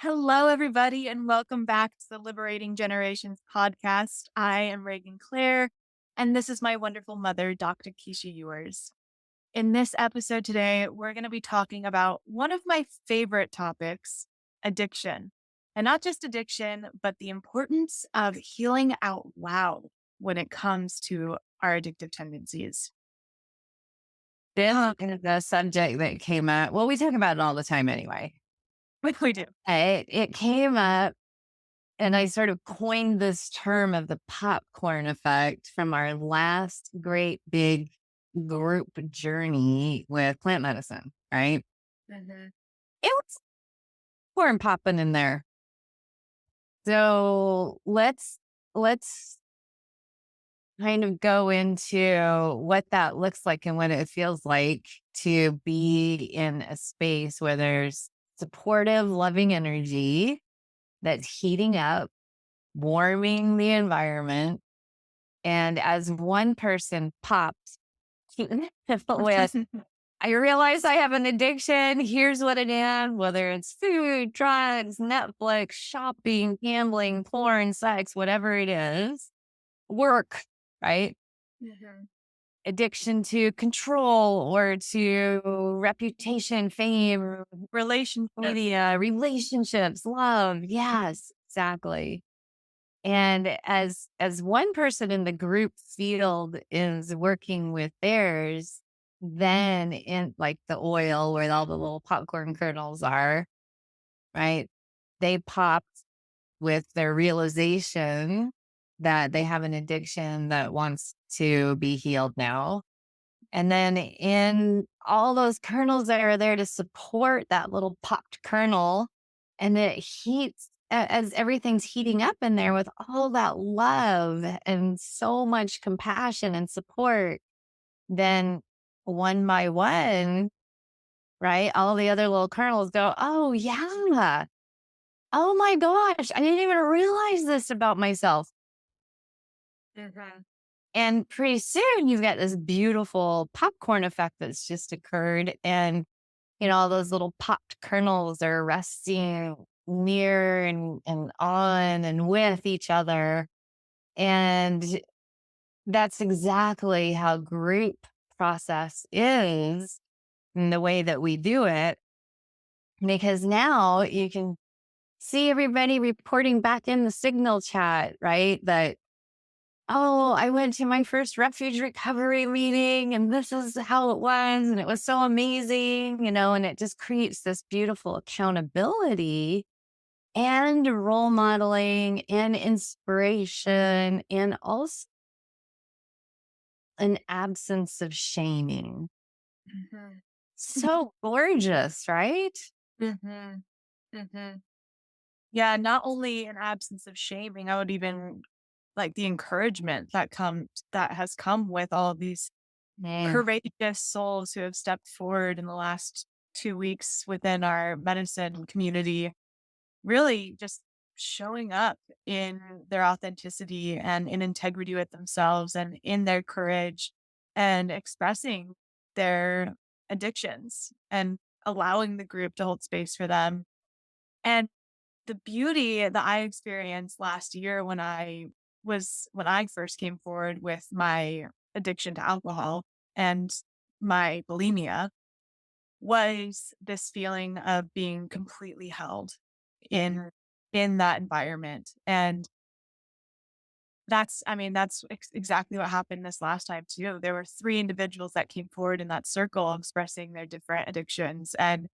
Hello, everybody, and welcome back to the Liberating Generations podcast. I am Regan Claire, and this is my wonderful mother, Dr. Keesha Ewers. In this episode today, we're going to be talking about one of my favorite topics, addiction. And not just addiction, but the importance of healing out loud when it comes to our addictive tendencies. This is a subject that came up. Well, we talk about it all the time anyway. We do. It came up, and I sort of coined this term of the popcorn effect from our last great big group journey with plant medicine, right? Mhm. It was corn popping in there. So let's kind of go into what that looks like and what it feels like to be in a space where there's supportive, loving energy that's heating up, warming the environment. And as one person pops with, I realize I have an addiction. Here's what it is, whether it's food, drugs, Netflix, shopping, gambling, porn, sex, whatever it is, work, right? Mhm. Addiction to control or to reputation, fame, Relationship. media, relationships, love. Yes, exactly. And as one person in the group field is working with theirs, then in like the oil where all the little popcorn kernels are, right? They popped with their realization that they have an addiction that wants to be healed now. And then in all those kernels that are there to support that little popped kernel, and it heats as everything's heating up in there with all that love and so much compassion and support, then one by one, right? All the other little kernels go, oh, yeah. Oh my gosh. I didn't even realize this about myself. Mhm. And pretty soon you've got this beautiful popcorn effect that's just occurred. And, all those little popped kernels are resting near and on and with each other. And that's exactly how group process is in the way that we do it. Because now you can see everybody reporting back in the signal chat, right? That oh, I went to my first refuge recovery meeting and this is how it was. And it was so amazing, and it just creates this beautiful accountability and role modeling and inspiration and also an absence of shaming. Mhm. So gorgeous, right? Mhm. Mhm. Yeah, not only an absence of shaming, I would even like the encouragement that has come with all of these Man. courageous souls who have stepped forward in the last 2 weeks within our medicine community, really just showing up in their authenticity and in integrity with themselves and in their courage and expressing their addictions and allowing the group to hold space for them. And the beauty that I experienced last year when I first came forward with my addiction to alcohol and my bulimia was this feeling of being completely held in in that environment. And that's exactly what happened this last time too. There were 3 individuals that came forward in that circle expressing their different addictions, and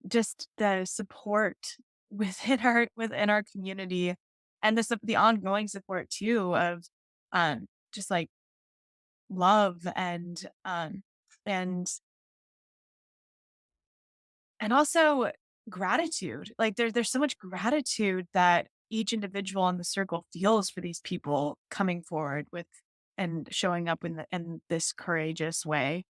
just the support within our community, and the ongoing support too of, just, like, love and and also gratitude. Like, there's so much gratitude that each individual in the circle feels for these people coming forward with and showing up in this courageous way.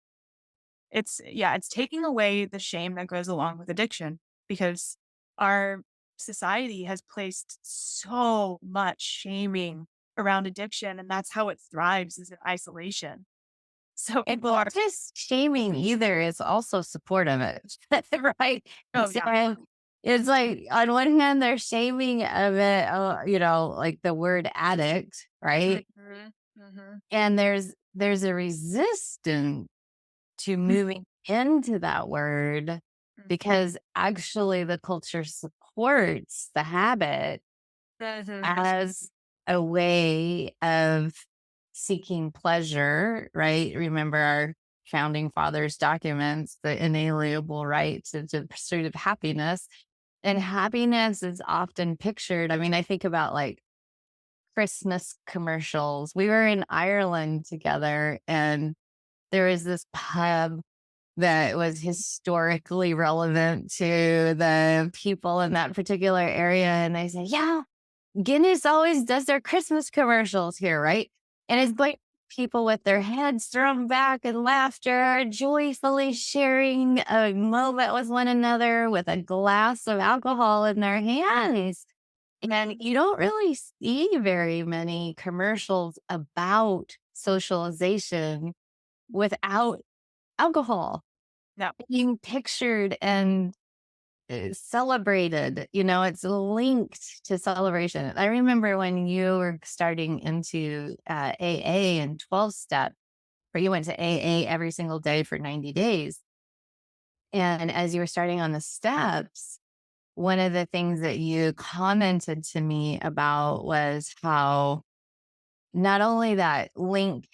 It's taking away the shame that goes along with addiction because our society has placed so much shaming around addiction, and that's how it thrives is in isolation. So And people not are just shaming either, it's also supportive of it, right? oh, yeah. So It's like on one hand, they're shaming of it, like the word addict, right? Mhm, mhm. And there's a resistance to moving into that word Mm, because actually the culture supports the habit mhm, as a way of seeking pleasure, right? Remember our founding fathers' documents, the inalienable right to the pursuit of happiness. And happiness is often pictured. I mean, I think about like Christmas commercials. We were in Ireland together and there was this pub that was historically relevant to the people in that particular area. And they said, yeah, Guinness always does their Christmas commercials here, right? And it's like people with their heads thrown back and laughter, joyfully sharing a moment with one another with a glass of alcohol in their hands. And you don't really see very many commercials about socialization without alcohol no. being pictured and celebrated. It's linked to celebration. I remember when you were starting into AA and 12 step, where you went to AA every single day for 90 days. And as you were starting on the steps, one of the things that you commented to me about was how not only that link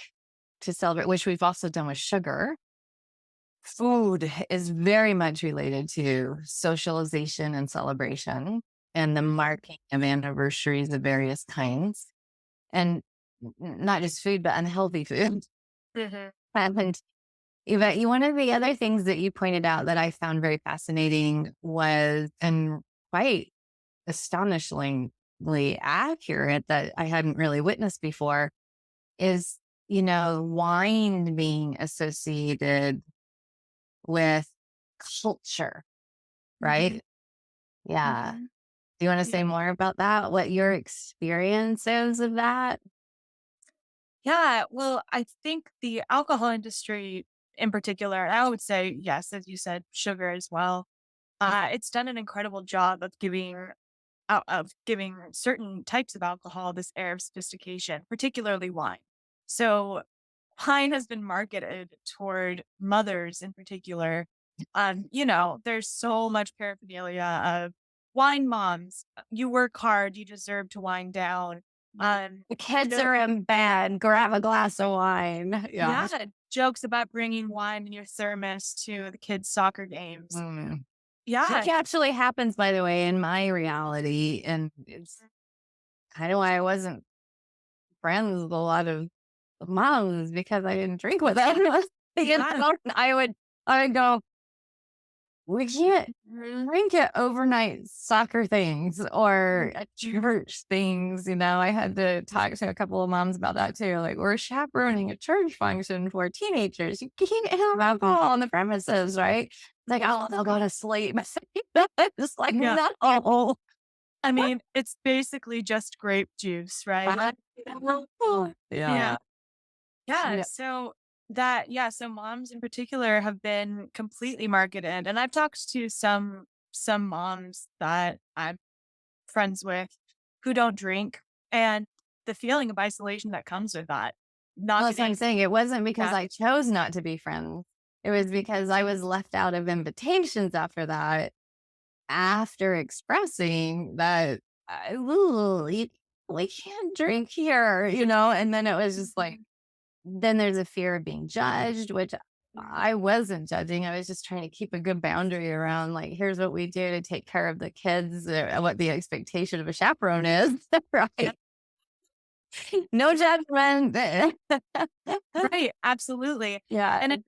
to celebrate, which we've also done with sugar, food is very much related to socialization and celebration and the marking of anniversaries of various kinds. And not just food, but unhealthy food. Mhm, And one of the other things that you pointed out that I found very fascinating was, and quite astonishingly accurate that I hadn't really witnessed before, is, wine being associated with culture, mhm, right? Yeah. mhm. Do you want to Yeah. say more about that? What your experience is of that? Yeah, well, I think the alcohol industry in particular, I would say, yes, as you said, sugar as well. It's done an incredible job of giving certain types of alcohol this air of sophistication, particularly wine. So wine has been marketed toward mothers in particular. There's so much paraphernalia of wine moms. You work hard, you deserve to wind down. The You kids know, are in bed. Grab a glass of wine. Yeah. yeah, jokes about bringing wine in your thermos to the kids' soccer games. Mm. Which Yeah. actually happens, by the way, in my reality. And it's kind of why I wasn't friends with a lot of moms because I didn't drink with them. Yeah. I would go, we can't Mhm. drink at overnight soccer things or at church things. I had to talk to a couple of moms about that too. Like, we're chaperoning a church function for teenagers. You can't have alcohol on the premises, right? Like, oh, they'll go to sleep. Just like, Yeah. no. I mean, it's basically just grape juice, right? Yeah. Yeah. Yeah. No. So moms in particular have been completely marketed. And I've talked to some moms that I'm friends with who don't drink and the feeling of isolation that comes with that. Well, Not that's what I'm getting saying. It wasn't because yeah. I chose not to be friends. It was because I was left out of invitations after that, after expressing that "Ooh, we can't drink here, and then it was just like, Mhm. then there's a fear of being judged, which Mhm. I wasn't judging. I was just trying to keep a good boundary around, like, here's what we do to take care of the kids, what the expectation of a chaperone is, Yep. right? No judgment. Right. Absolutely. Yeah. And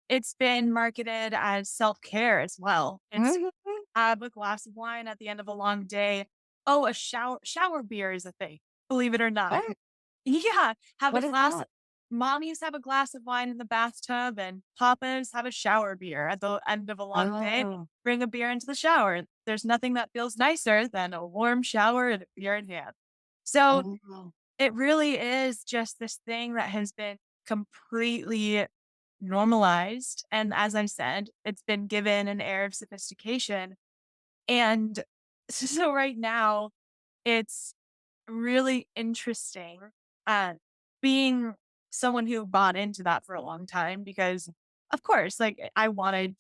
it's been marketed as self-care as well. It's Mhm. have a glass of wine at the end of a long day. Oh, a shower beer is a thing, believe it or not. What? Yeah, have a What is glass that? mommies have a glass of wine in the bathtub, and papas have a shower beer at the end of a long day. Oh. Bring a beer into the shower. There's nothing that feels nicer than a warm shower and a beer in hand. So, Oh. it really is just this thing that has been completely normalized, and as I said, it's been given an air of sophistication And so right now, it's really interesting, uh, being someone who bought into that for a long time because, of course, like, I wanted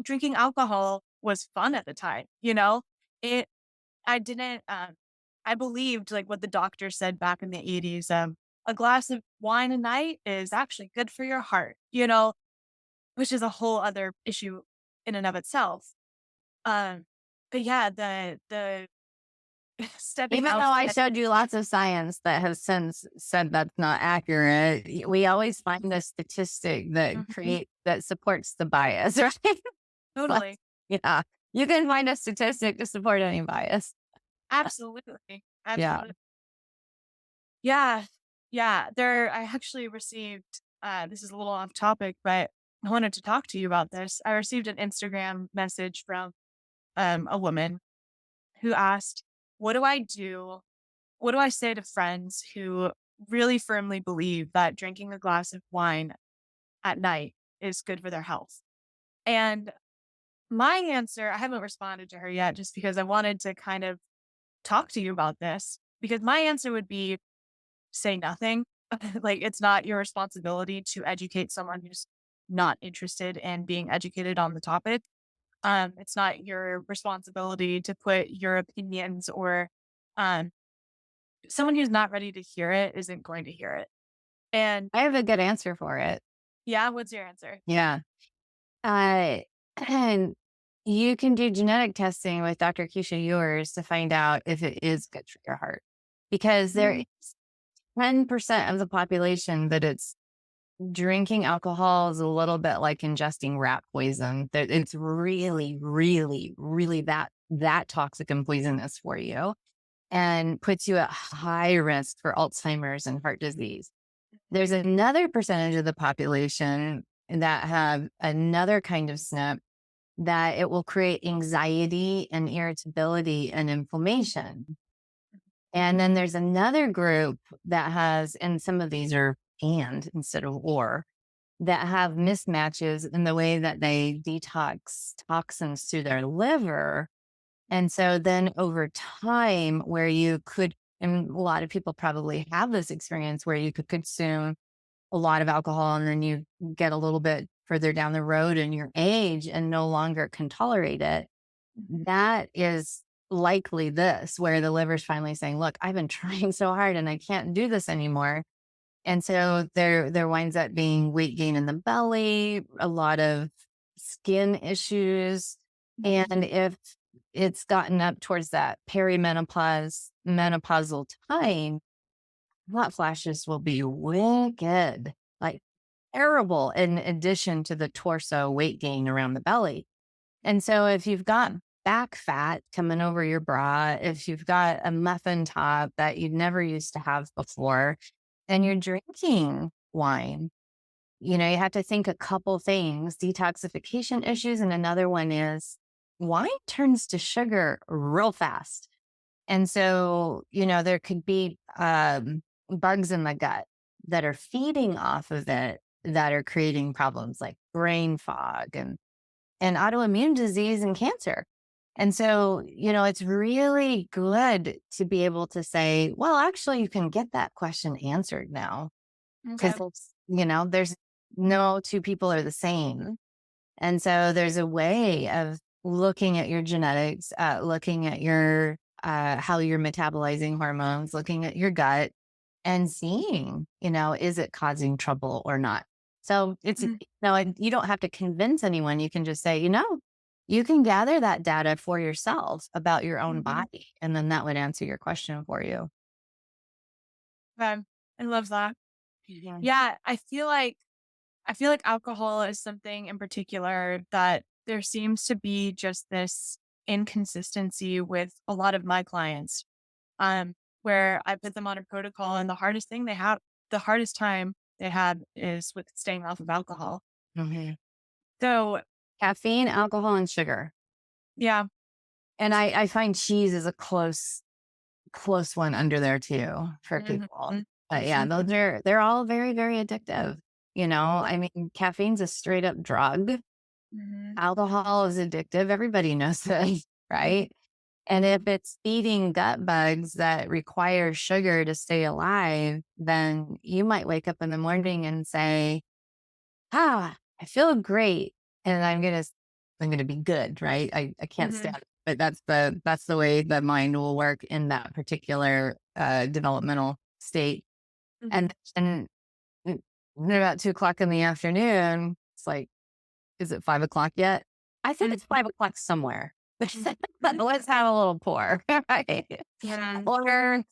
drinking alcohol was fun at the time, you know? It I didn't, I believed, like, what the doctor said back in the '80s, "A glass of wine a night is actually good for your heart," you know? Which is a whole other issue in and of itself. Um, but yeah, the stepping Even though I outside. showed you lots of science that has since said that's not accurate, we always find a statistic Mhm. that supports the bias, right? Like, Totally. yeah, you can find a statistic to support any bias. Absolutely. Yeah. Absolutely. Yeah. Yeah. I actually received, this is a little off topic, but I wanted to talk to you about this. I received an Instagram message from a woman who asked, "What do I do? What do I say to friends who really firmly believe that drinking a glass of wine at night is good for their health?" And my answer, I haven't responded to her yet just because I wanted to kind of talk to you about this because my answer would be say nothing. Like, it's not your responsibility to educate someone who's not interested in being educated on the topic. It's not your responsibility to put your opinions or um, someone who's not ready to hear it isn't going to hear it. And I have a good answer for it. yeah, what's your answer? Yeah. Uh, and you can do genetic testing with Dr. Keesha Ewers to find out if it is good for your heart. Because there Mhm. is 10% of the population that it's drinking alcohol is a little bit like ingesting rat poison. That it's really, really, really that toxic and poisonous for you and puts you at high risk for Alzheimer's and heart disease. There's another percentage of the population that have another kind of SNP that it will create anxiety and irritability and inflammation. And then there's another group that has, and some of these are and instead of or, that have mismatches in the way that they detox toxins through their liver. And so then over time, where you could, and a lot of people probably have this experience where you could consume a lot of alcohol and then you get a little bit further down the road in your age and no longer can tolerate it. That is likely this, where the liver's finally saying, look, I've been trying so hard and I can't do this anymore. And so there winds up being weight gain in the belly, a lot of skin issues. And if it's gotten up towards that menopausal time, hot flashes will be wicked, like terrible, in addition to the torso weight gain around the belly. And so if you've got back fat coming over your bra, if you've got a muffin top that you never used to have before, and you're drinking wine, you have to think a couple things, detoxification issues. And another one is wine turns to sugar real fast. And so, there could be bugs in the gut that are feeding off of it that are creating problems like brain fog and autoimmune disease and cancer. And so, it's really good to be able to say, well, actually, you can get that question answered now because Okay. there's no two people are the same. And so there's a way of looking at your genetics, looking at your, how you're metabolizing hormones, looking at your gut and seeing, is it causing trouble or not? So Mhm. you don't have to convince anyone. You can just say, you can gather that data for yourself about your own Mhm. body. And then that would answer your question for you. Okay. I love that. Yeah. Yeah, I feel like alcohol is something in particular that there seems to be just this inconsistency with a lot of my clients, where I put them on a protocol and the hardest time they have is with staying off of alcohol. Mhm. So Caffeine, alcohol, and sugar. yeah. And I find cheese is a close one under there too for Mhm. people. Mhm. But yeah, they're all very, very addictive. I mean, caffeine's a straight up drug. Mhm. Alcohol is addictive. Everybody knows this, right? And if it's feeding gut bugs that require sugar to stay alive, then you might wake up in the morning and say, I feel great. And I'm gonna be good, right? I can't Mhm. stand it. But that's the way the mind will work in that particular developmental state. Mhm. And at about 2 o'clock in the afternoon, it's like, is it 5 o'clock yet? I think it's Mhm. 5 o'clock somewhere. Mhm. But let's have a little pour, right? Yeah. Or,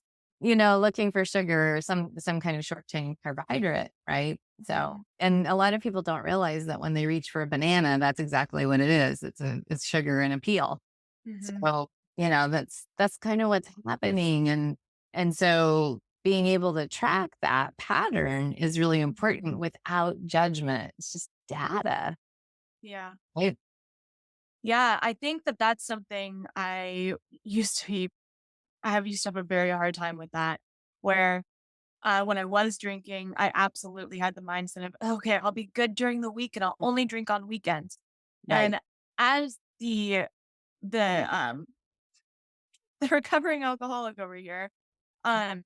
looking for sugar or some kind of short chain carbohydrate, right? So, Mhm. and a lot of people don't realize that when they reach for a banana, that's exactly what it is. It's sugar and a peel. Mhm. So, that's kind of what's happening. And so being able to track that pattern is really important without judgment. It's just data, Yeah. right? Yeah, I think that that's something used to be I have used to have a very hard time with that, where, when I was drinking, I absolutely had the mindset of, "Okay, I'll be good during the week, and I'll only drink on weekends." Right. And as the, the recovering alcoholic over here, um,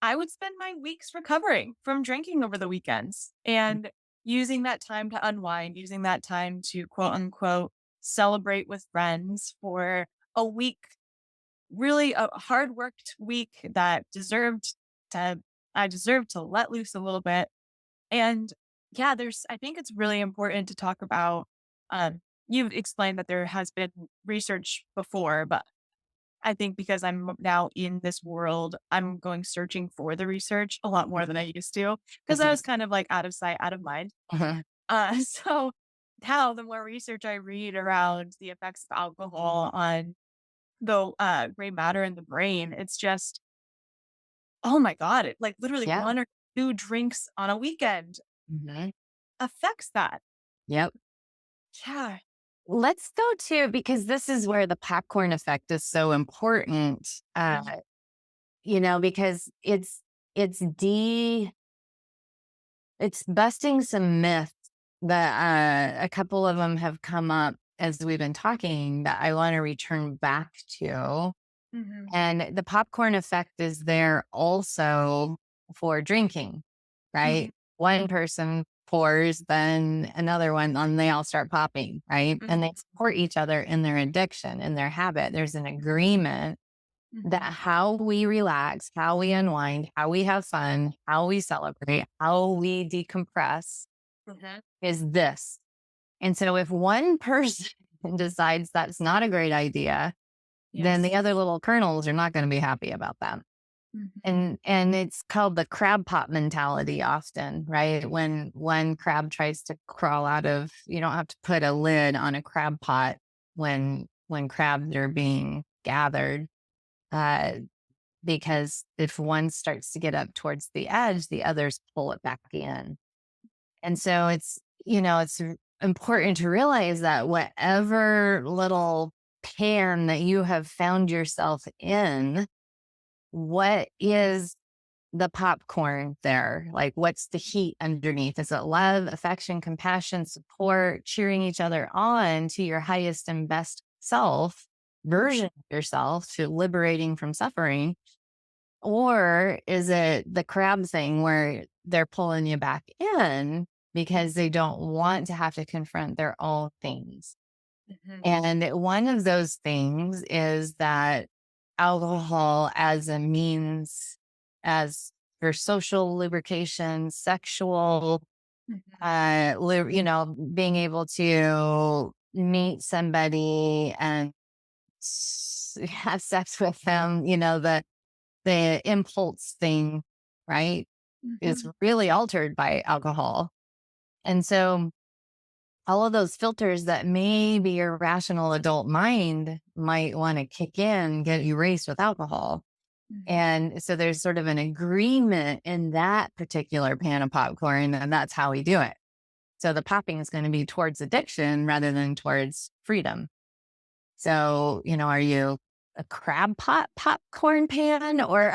I would spend my weeks recovering from drinking over the weekends and using that time to unwind, using that time to quote unquote celebrate with friends for a week, really a hard worked week that to, I deserved to let loose a little bit. And yeah, I think it's really important to talk about, you've explained that there has been research before, but I think because I'm now in this world, I'm going searching for the research a lot more than I used to because I Mhm. was kind of like out of sight, out of mind. Uh-huh. So now the more research I read around the effects of alcohol on the gray matter in the brain, it's just, oh my God, it like literally Yeah. one or two drinks on a weekend Mhm. affects that. Yep. Yeah. Let's go to, because this is where the popcorn effect is so important. Mhm. Because it's busting some myths that a couple of them have come up as we've been talking that I want to return back to. Mhm. And the popcorn effect is there also for drinking, Mhm. right? One person pours, then another one, and they all start popping, right? And they Mhm. support each other in their addiction, in their habit. There's an agreement that Mhm. how we relax, how we unwind, how we have fun, how we celebrate, how we decompress Mhm. is this. And so if one person decides that's not a great idea, then the Yes. other little kernels are not going to be happy about that. Mhm. And it's called the crab pot mentality often, right? When one crab tries to crawl out of, you don't have to put a lid on a crab pot when crabs are being gathered. Uh, because if one starts to get up towards the edge, the others pull it back in. And so it's important to realize that whatever little pan that you have found yourself in, what is the popcorn there? Like, what's the heat underneath? Is it love, affection, compassion, support, cheering each other on to your highest and best self, version of yourself, to liberating from suffering? Or is it the crab thing where they're pulling you back in because they don't want to have to confront their own things? Mhm. And one of those things is that alcohol as a means, as for social lubrication, sexual, Mhm. being able to meet somebody and have sex with them, the impulse thing, right, is Mhm. really altered by alcohol. And so all of those filters that maybe your rational adult mind might want to kick in get erased with alcohol. Mhm. And so there's sort of an agreement in that particular pan of popcorn, and that's how we do it. So the popping is going to be towards addiction rather than towards freedom. So, are you a crab pot popcorn pan or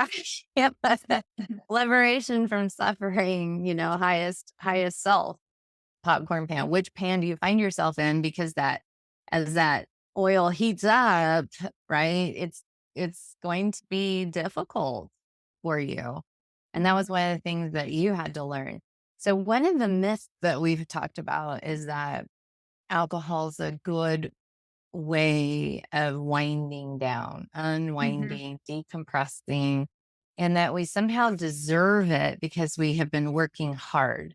yep, Mhm. liberation from suffering, highest self popcorn pan. Which pan do you find yourself in? Because that as that oil heats up, right? It's going to be difficult for you. And that was one of the things that you had to learn. So one of the myths that we've talked about is that alcohol is a good way of winding down, Mhm. unwinding, decompressing, and that we somehow deserve it because we have been working hard.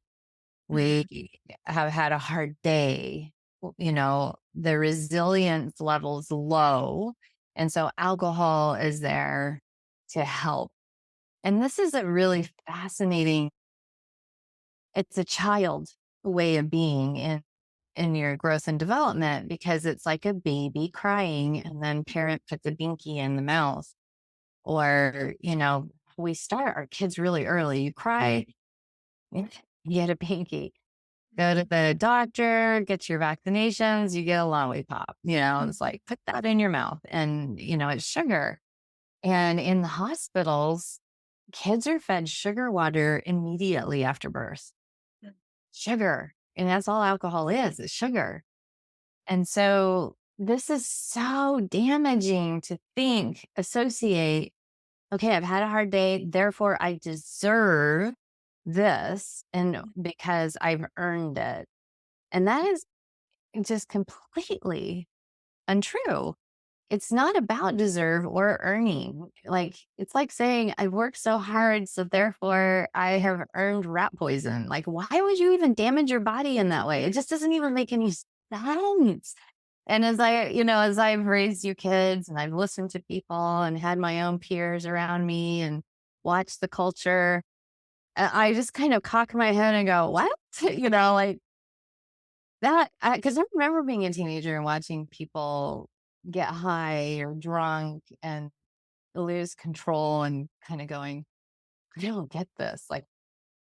We Mhm. have had a hard day. The resilience level's low. And so alcohol is there to help. And this is a really fascinating, it's a child way of being in your growth and development because it's like a baby crying and then parent puts a binky in the mouth. Or, we start our kids really early. You cry, you get a binky. Go to the doctor, get your vaccinations, you get a lollipop. It's Mhm. like, put that in your mouth. And, it's sugar. And in the hospitals, kids are fed sugar water immediately after birth. Sugar. And that's all alcohol is sugar. And so this is so damaging to associate, okay, I've had a hard day, therefore I deserve this and because I've earned it. And that is just completely untrue. It's not about deserve or earning. Like, it's like saying, I worked so hard, so therefore I have earned rat poison. Like, why would you even damage your body in that way? It just doesn't even make any sense. And as I've raised you kids and I've listened to people and had my own peers around me and watched the culture, I just kind of cock my head and go, what? Like that, because I remember being a teenager and watching people get high or drunk and lose control and kind of going, I don't get this. Like,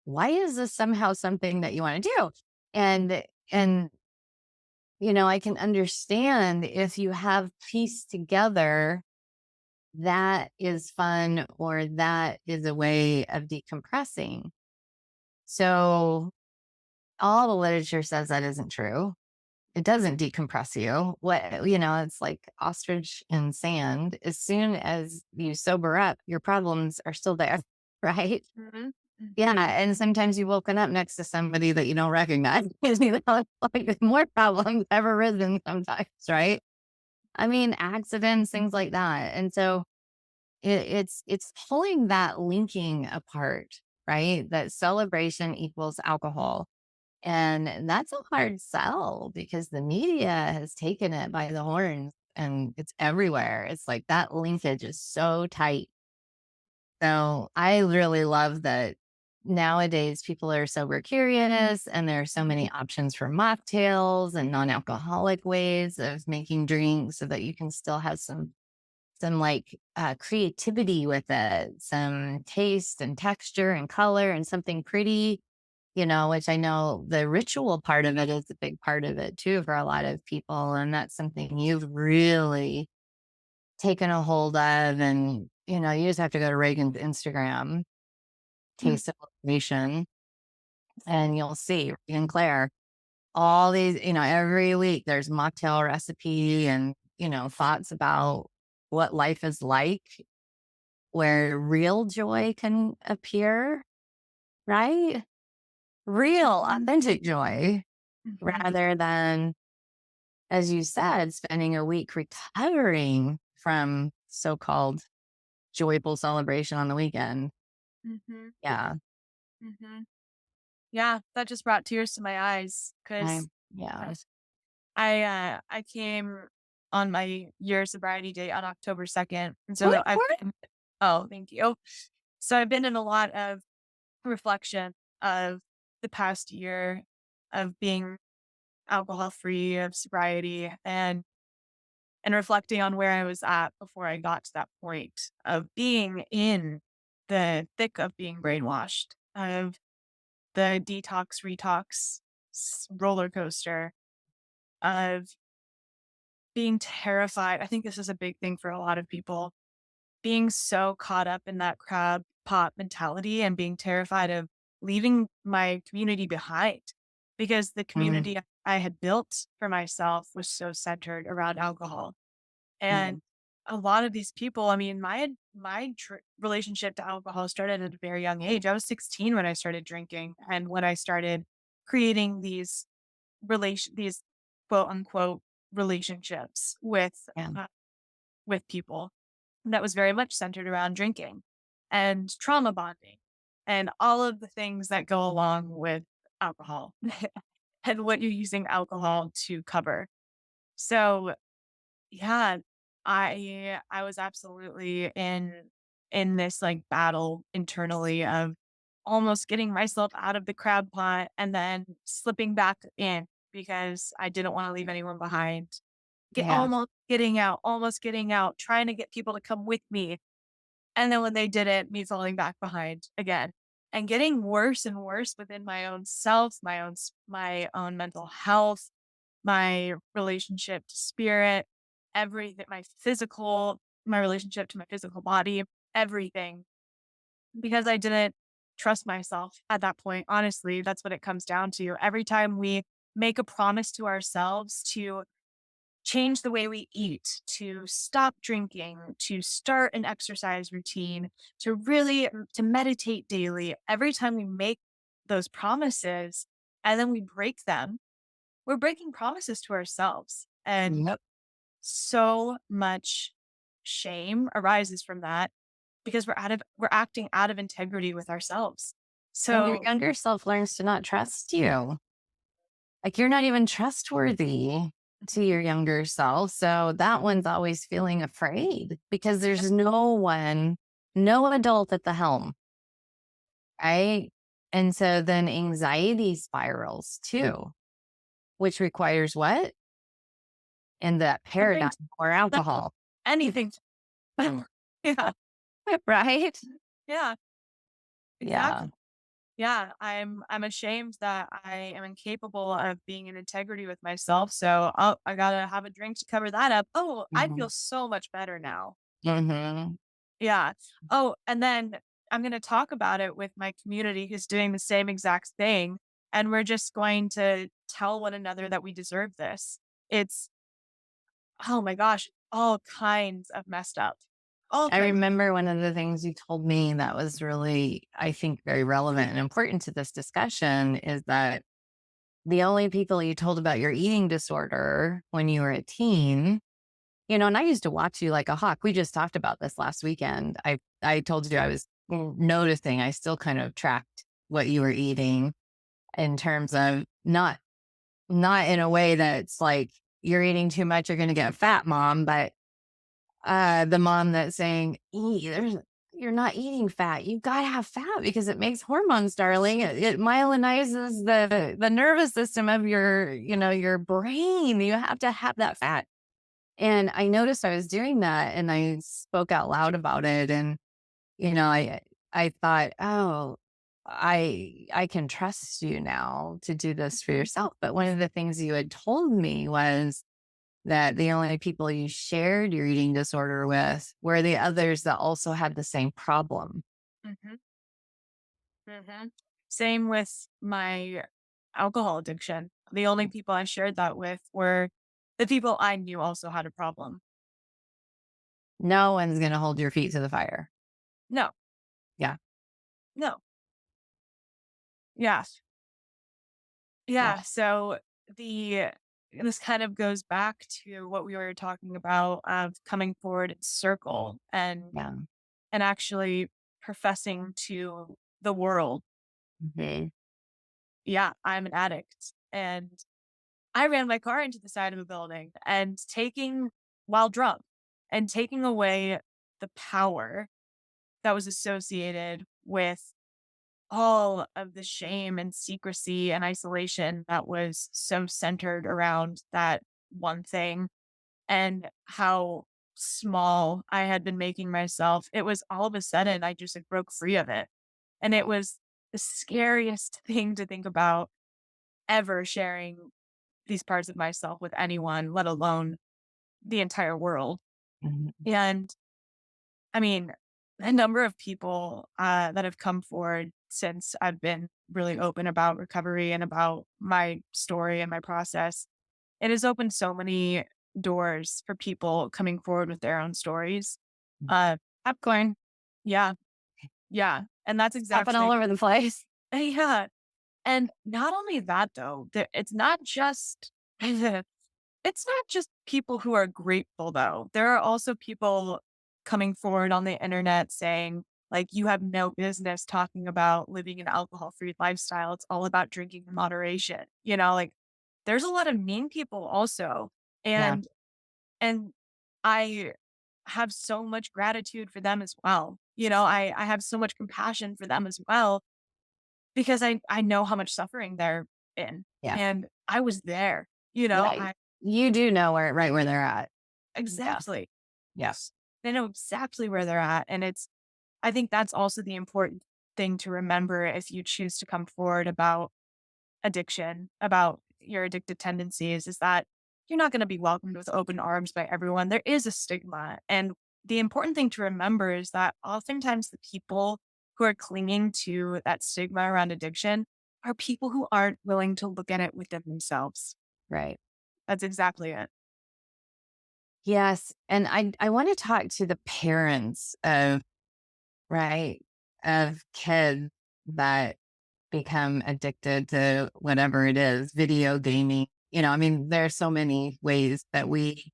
why is this somehow something that you want to do? And I can understand if you have pieced together that is fun or that is a way of decompressing. So all the literature says that isn't true. It doesn't decompress you. It's like ostrich in sand. As soon as you sober up, your problems are still there, right? Mhm. Yeah. Mhm. And sometimes you've woken up next to somebody that you don't recognize. Like more problems ever risen sometimes, right? I mean, accidents, things like that. And so it's pulling that linking apart, right? That celebration equals alcohol. And that's a hard sell because the media has taken it by the horns and it's everywhere. It's like that linkage is so tight. So I really love that nowadays people are sober curious and there are so many options for mocktails and non-alcoholic ways of making drinks so that you can still have some like creativity with it, some taste and texture and color and something pretty, which I know the ritual part of it is a big part of it too for a lot of people. And that's something you've really taken a hold of. And, you just have to go to Reagan's Instagram, Mhm. Taste of Liberation, and you'll see Regan Claire. All these, every week there's mocktail recipe and, thoughts about what life is like where real joy can appear, right? Real, authentic joy Mhm. rather than, as you said, spending a week recovering from so called joyful celebration on the weekend. Mhm. Yeah. Mhm. Yeah, that just brought tears to my eyes I, because yeah. I came on my year sobriety date on October 2nd, and Woo, so I've woo. been oh, thank you. So I've been in a lot of reflection of the past year of being alcohol free, of sobriety, and reflecting on where I was at before I got to that point of being in the thick of being brainwashed, of the detox retox roller coaster, of being terrified. I think this is a big thing for a lot of people, being so caught up in that crowd pop mentality and being terrified of leaving my community behind. because the Mhm. community I had built for myself was so centered around alcohol. And a lot of these people, I mean, my relationship to alcohol started at a very young age. I was 16 when I started drinking, and when I started creating these quote unquote relationships Yeah. with people that was very much centered around drinking and trauma bonding and all of the things that go along with alcohol and what you're using alcohol to cover. So yeah, I was absolutely in this like battle internally of almost getting myself out of the crab pot and then slipping back in because I didn't want to leave anyone behind. Yeah. Almost getting out, trying to get people to come with me. And then when they didn't, me falling back behind again and getting worse and worse within my own self, my own mental health, my relationship to spirit, everything, my relationship to my physical body, everything, because I didn't trust myself at that point. Honestly, that's what it comes down to. Every time we make a promise to ourselves to change the way we eat, to stop drinking, to start an exercise routine, to meditate daily, every time we make those promises and then we break them, we're breaking promises to ourselves. And Yep. so much shame arises from that because we're acting out of integrity with ourselves. And your So younger self learns to not trust you. Like you're not even trustworthy to your younger self. So that one's always feeling afraid because there's no one, no adult at the helm. Right. And so then anxiety spirals too, which requires what? In that something paradigm or alcohol. anything. Yeah. Right. Yeah, Yeah. exactly. Yeah, I'm ashamed that I am incapable of being in integrity with myself. So I gotta have a drink to cover that up. Oh, I Hmm. feel so much better now. Hmm. Yeah. Oh, and then I'm gonna talk about it with my community who's doing the same exact thing. And we're just going to tell one another that we deserve this. It's oh my gosh, all kinds of messed up. All I kinds. remember one of the things you told me that was really, I think, very relevant and important to this discussion is that the only people you told about your eating disorder when you were a teen, and I used to watch you like a hawk. We just talked about this last weekend. I told you I was noticing, I still kind of tracked what you were eating in terms of not in a way that's like you're eating too much, you're going to get fat, mom, but the mom that's saying, you're not eating fat. You gotta have fat because it makes hormones, darling. It myelinizes the nervous system of your brain. You have to have that fat. And I noticed I was doing that and I spoke out loud about it. And, I thought, oh, I can trust you now to do this for yourself. But one of the things you had told me was that the only people you shared your eating disorder with were the others that also had the same problem. Mhm, mhm. Same with my alcohol addiction. The only people I shared that with were the people I knew also had a problem. No one's going to hold your feet to the fire. No, Yeah. no. Yeah. Yeah. Yeah. So the this kind of goes back to what we were talking about of coming forward in circle Yeah. and actually professing to the world, Mhm. yeah, I'm an addict. And I ran my car into the side of a building and taking while drunk and taking away the power that was associated with all of the shame and secrecy and isolation that was so centered around that one thing and how small I had been making myself. It was all of a sudden I just like broke free of it. And it was the scariest thing to think about ever sharing these parts of myself with anyone, let alone the entire world. Mhm. And I mean, a number of people that have come forward since I've been really open about recovery and about my story and my process. It has opened so many doors for people coming forward with their own stories. Uh, Popcorn yeah, yeah, and that's popping all exactly over the place. yeah, and not only that though, it's not just it's not just people who are grateful though. There are also people coming forward on the internet saying, like, you have no business talking about living an alcohol-free lifestyle. It's all about drinking in moderation. Like there's a lot of mean people also. Yeah. And I have so much gratitude for them as well. I have so much compassion for them as well because I know how much suffering they're in. Yeah. And I was there. Yeah. I You do know where they're at. Yeah. exactly. Yeah. They know exactly where they're at. And I think that's also the important thing to remember if you choose to come forward about addiction, about your addictive tendencies, is that you're not going to be welcomed with open arms by everyone. There is a stigma. And the important thing to remember is that oftentimes the people who are clinging to that stigma around addiction are people who aren't willing to look at it within themselves. Right. That's exactly it. Yes. And I want to talk to the parents of, right, of kids that become addicted to whatever it is, video gaming. I mean, there are so many ways that we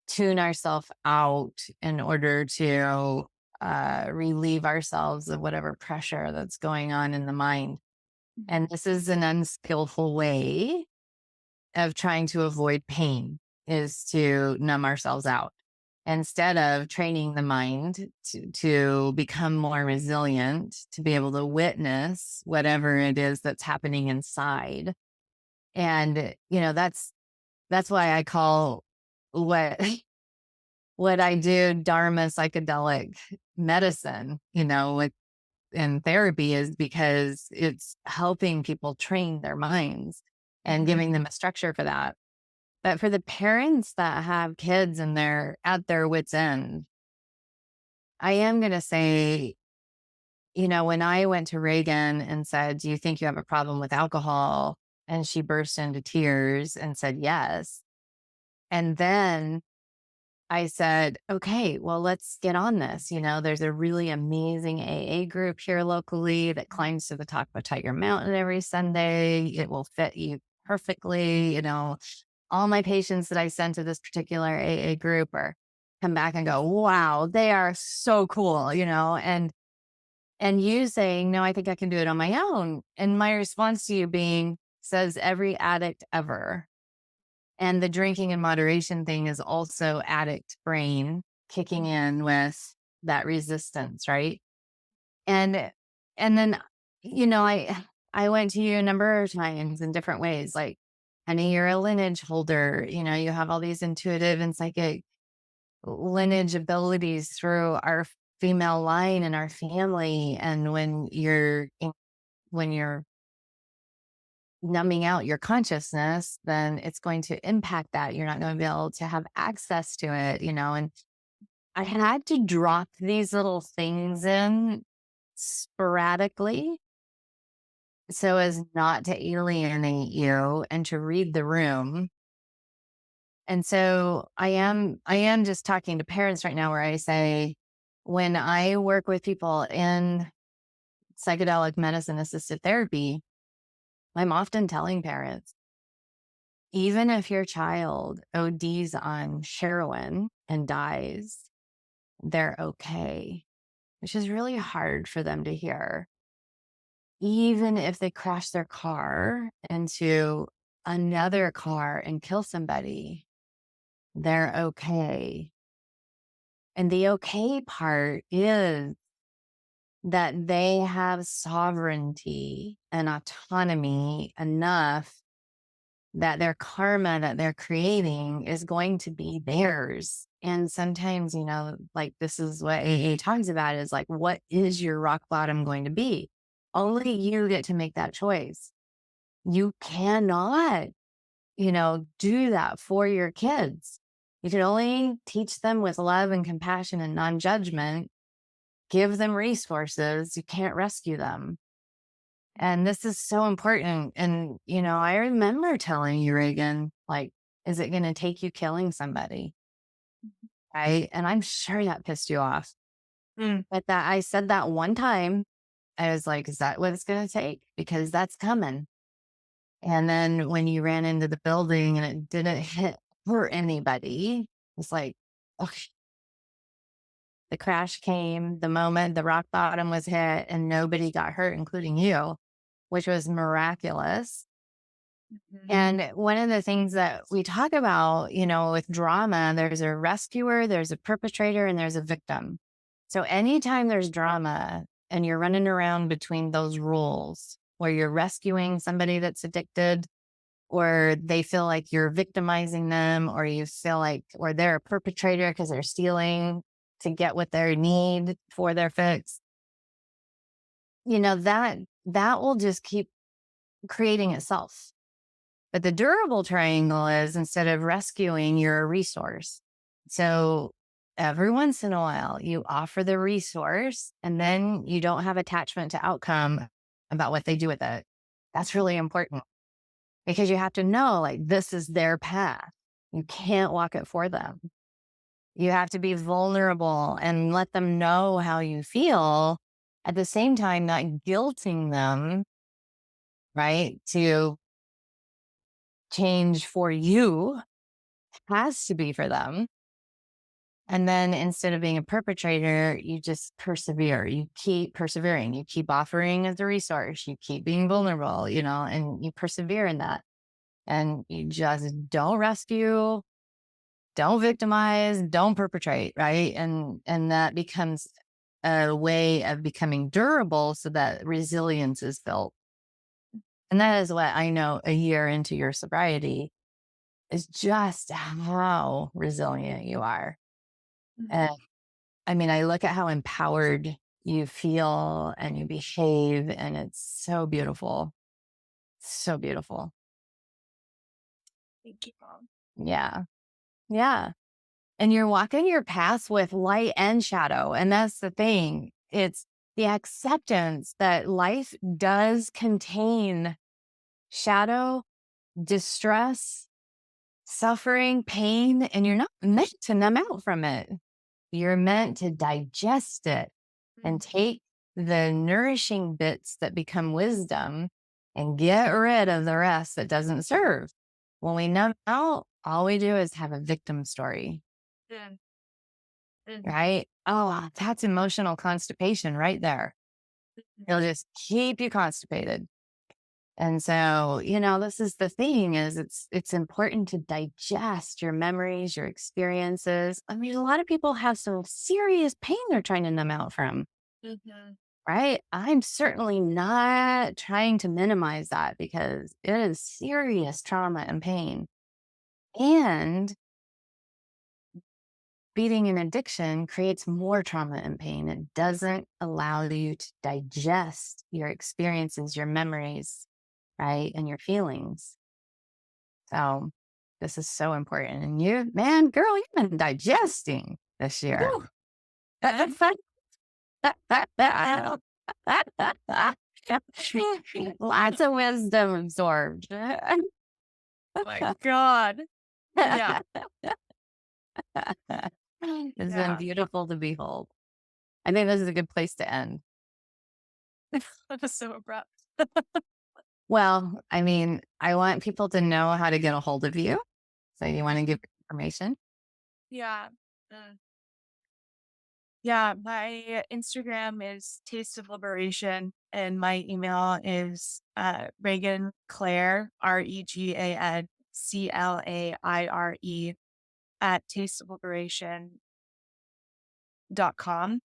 tune ourselves out in order to relieve ourselves of whatever pressure that's going on in the mind. And this is an unskillful way of trying to avoid pain, is to numb ourselves out instead of training the mind to become more resilient, to be able to witness whatever it is that's happening inside. And, that's why I call what what I do Dharma psychedelic medicine, in therapy, is because it's helping people train their minds and Mhm. giving them a structure for that. But for the parents that have kids and they're at their wits' end, I am going to say, when I went to Reagan and said, "Do you think you have a problem with alcohol?" And she burst into tears and said, "Yes." And then I said, "Okay, well, let's get on this. There's a really amazing AA group here locally that climbs to the top of Tiger Mountain every Sunday. It will fit you perfectly. All my patients that I send to this particular AA group are come back and go, wow, they are so cool, and you saying, no, I think I can do it on my own. And my response to you being, says every addict ever. And the drinking in moderation thing is also addict brain kicking in with that resistance, right? And and then, I went to you a number of times in different ways, like, honey, you're a lineage holder. You have all these intuitive and psychic lineage abilities through our female line in our family. And when you're numbing out your consciousness, then it's going to impact that. You're not going to be able to have access to it, and I had to drop these little things in sporadically so as not to alienate you and to read the room. And so I am just talking to parents right now where I say, when I work with people in psychedelic medicine assisted therapy, I'm often telling parents, even if your child ODs on heroin and dies, they're okay, which is really hard for them to hear. Even if they crash their car into another car and kill somebody, they're okay. And the okay part is that they have sovereignty and autonomy enough that their karma that they're creating is going to be theirs. And sometimes, like this is what AA talks about, is like, what is your rock bottom going to be? Only you get to make that choice. You cannot, do that for your kids. You can only teach them with love and compassion and non judgment, give them resources. You can't rescue them. And this is so important. And, I remember telling you, Reagan, like, is it going to take you killing somebody? Right. And I'm sure that pissed you off. Mm, But that I said that one time, I was like, is that what it's going to take? Because that's coming. And then when you ran into the building and it didn't hurt anybody, it's like, okay, the crash came the moment the rock bottom was hit and nobody got hurt, including you, which was miraculous. mhm, And one of the things that we talk about, with drama, there's a rescuer, there's a perpetrator, and there's a victim. So anytime there's drama and you're running around between those rules where you're rescuing somebody that's addicted, or they feel like you're victimizing them, or you feel like, or they're a perpetrator because they're stealing to get what they need for their fix, that will just keep creating itself. But the durable triangle is instead of rescuing, you're a resource. So every once in a while, you offer the resource and then you don't have attachment to outcome about what they do with it. That's really important because you have to know, like, this is their path. You can't walk it for them. You have to be vulnerable and let them know how you feel at the same time, not guilting them, right? To change for you has to be for them. And then instead of being a perpetrator, you just persevere. You keep persevering. You keep offering as a resource. You keep being vulnerable, and you persevere in that. And you just don't rescue, don't victimize, don't perpetrate, right? And that becomes a way of becoming durable so that resilience is built. And that is what I know a year into your sobriety is just how resilient you are. mhm. And I mean, I look at how empowered you feel and you behave, and it's so beautiful. So beautiful. Thank you, Mom. Yeah. Yeah. And you're walking your path with light and shadow. And that's the thing. It's the acceptance that life does contain shadow, distress, suffering, pain, and you're not meant to numb out from it. You're meant to digest it and Mm, take the nourishing bits that become wisdom and get rid of the rest that doesn't serve. When we numb out, all we do is have a victim story, mm, mm, right? Oh, that's emotional constipation right there. mm, It'll just keep you constipated. And so, this is the thing is it's important to digest your memories, your experiences. I mean, a lot of people have some serious pain they're trying to numb out from, mhm, right? I'm certainly not trying to minimize that because it is serious trauma and pain. And beating an addiction creates more trauma and pain. It doesn't allow you to digest your experiences, your memories, right? And your feelings. So this is so important. And you, man, girl, you've been digesting this year. Woo! Lots of wisdom absorbed. My God. Yeah, It's been yeah. beautiful to behold. I think this is a good place to end. That was so abrupt. Well, I mean, I want people to know how to get a hold of you. So you want to give information? Yeah. Mm. Yeah, my Instagram is Taste of Liberation, and my email is Regan Claire, ReganClaire at tasteofliberation.com.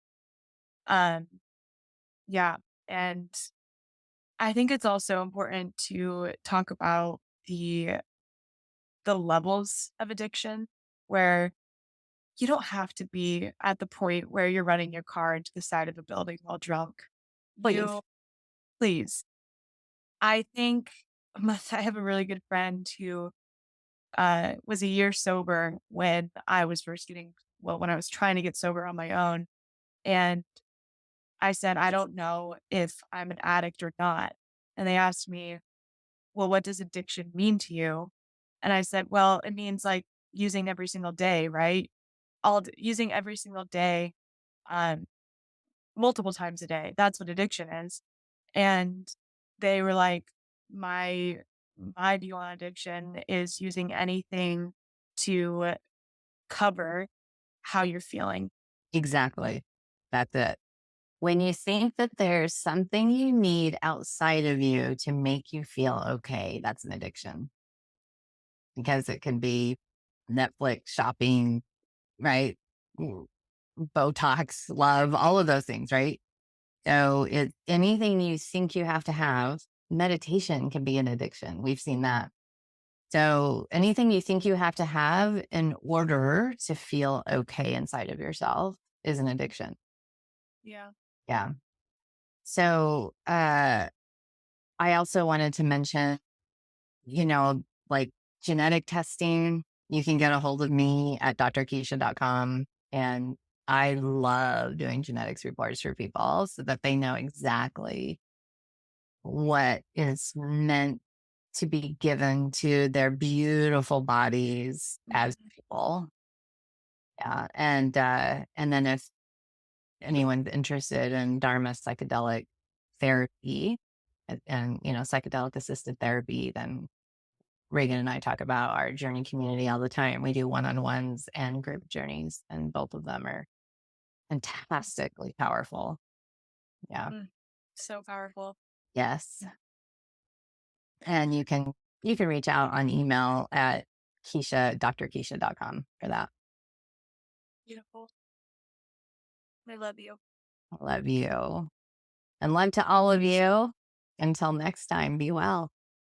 Um, yeah, and I think it's also important to talk about the levels of addiction where you don't have to be at the point where you're running your car into the side of a building while drunk. Please. You please. I think I have a really good friend who was a year sober when I was first when I was trying to get sober on my own. And I said, I don't know if I'm an addict or not. And they asked me, well, what does addiction mean to you? And I said, well, it means like using every single day, right? Using every single day, um, multiple times a day. That's what addiction is. And they were like, my my view on addiction is using anything to cover how you're feeling. Exactly. That's it. When you think that there's something you need outside of you to make you feel okay, that's an addiction because it can be Netflix, shopping, right? Mm, Botox, love, all of those things, right? So it anything you think you have to have, meditation can be an addiction. We've seen that. So anything you think you have to have in order to feel okay inside of yourself is an addiction. Yeah. Yeah. So I also wanted to mention, you know, like genetic testing. You can get a hold of me at drkeesha.com. And I love doing genetics reports for people so that they know exactly what is meant to be given to their beautiful bodies as Mhm. people. Yeah. And then if anyone's interested in Dharma psychedelic therapy and you know, psychedelic assisted therapy, then Reagan and I talk about our journey community all the time. We do one-on-ones and group journeys, and both of them are fantastically powerful. Yeah. Mm. So powerful. Yes. And you can reach out on email at drkeesha.com for that. Beautiful. I love you. I love you. And love to all of you. Until next time, be well.